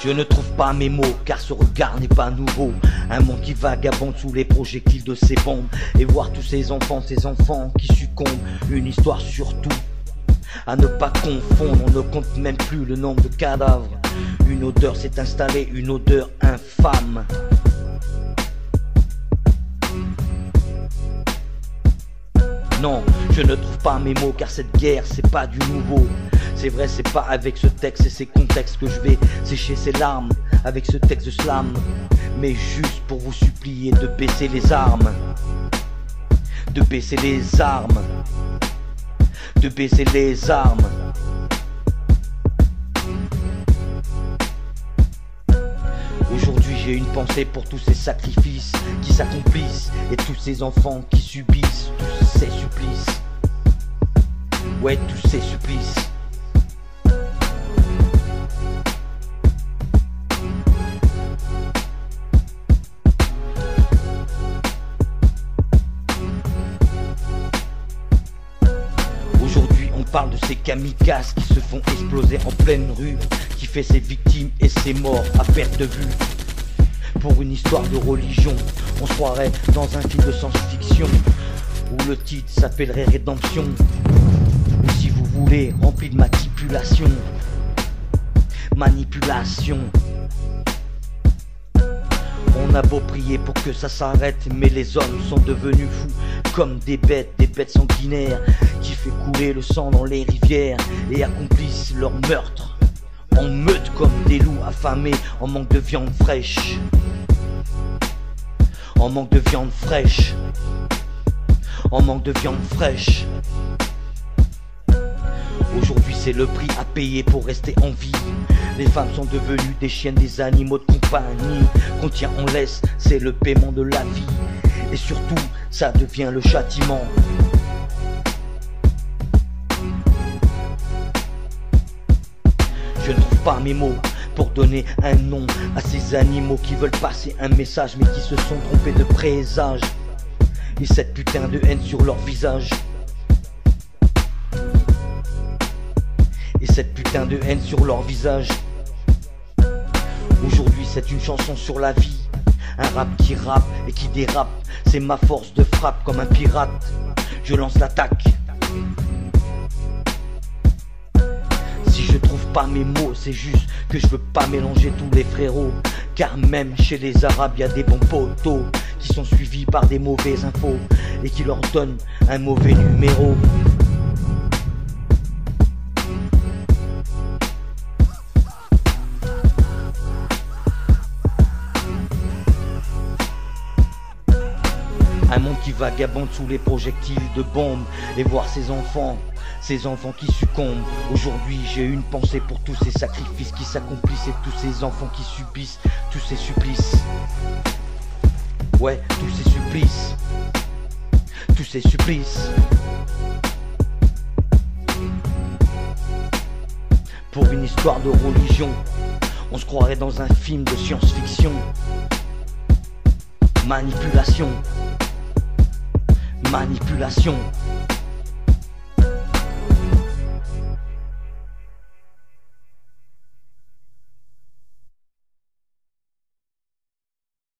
Je ne trouve pas mes mots car ce regard n'est pas nouveau. Un monde qui vagabonde sous les projectiles de ses bombes. Et voir tous ces enfants qui succombent. Une histoire surtout à ne pas confondre. On ne compte même plus le nombre de cadavres. Une odeur s'est installée, une odeur infâme. Non, je ne trouve pas mes mots car cette guerre c'est pas du nouveau. C'est vrai, c'est pas avec ce texte et ces contextes que je vais sécher ces larmes avec ce texte de slam, mais juste pour vous supplier de baisser les armes, de baisser les armes, de baisser les armes. Aujourd'hui j'ai une pensée pour tous ces sacrifices qui s'accomplissent et tous ces enfants qui subissent tous ces supplices. Ouais, tous ces supplices. Aujourd'hui on parle de ces kamikazes qui se font exploser en pleine rue, qui fait ses victimes et ses morts à perte de vue. Pour une histoire de religion, on se croirait dans un film de science-fiction où le titre s'appellerait Rédemption, ou si vous voulez, rempli de manipulation. Manipulation. On a beau prier pour que ça s'arrête, mais les hommes sont devenus fous comme des bêtes sanguinaires qui fait couler le sang dans les rivières et accomplissent leur meurtre en meute comme des loups affamés en manque de viande fraîche. En manque de viande fraîche. En manque de viande fraîche. Aujourd'hui c'est le prix à payer pour rester en vie. Les femmes sont devenues des chiennes, des animaux de compagnie. Qu'on tient, on laisse, c'est le paiement de la vie. Et surtout, ça devient le châtiment. Je ne trouve pas mes mots pour donner un nom à ces animaux qui veulent passer un message mais qui se sont trompés de présage. Et cette putain de haine sur leur visage. Et cette putain de haine sur leur visage. Aujourd'hui c'est une chanson sur la vie. Un rap qui rappe et qui dérape. C'est ma force de frappe comme un pirate. Je lance l'attaque. Si je trouve pas mes mots, c'est juste que je veux pas mélanger tous les frérots. Car même chez les arabes y a des bons potos qui sont suivis par des mauvaises infos et qui leur donnent un mauvais numéro. Un monde qui vagabonde sous les projectiles de bombes. Et voir ces enfants qui succombent. Aujourd'hui j'ai une pensée pour tous ces sacrifices qui s'accomplissent et tous ces enfants qui subissent tous ces supplices. Ouais, tous ces supplices. Tous ces supplices. Pour une histoire de religion, on se croirait dans un film de science-fiction. Manipulation. Manipulation.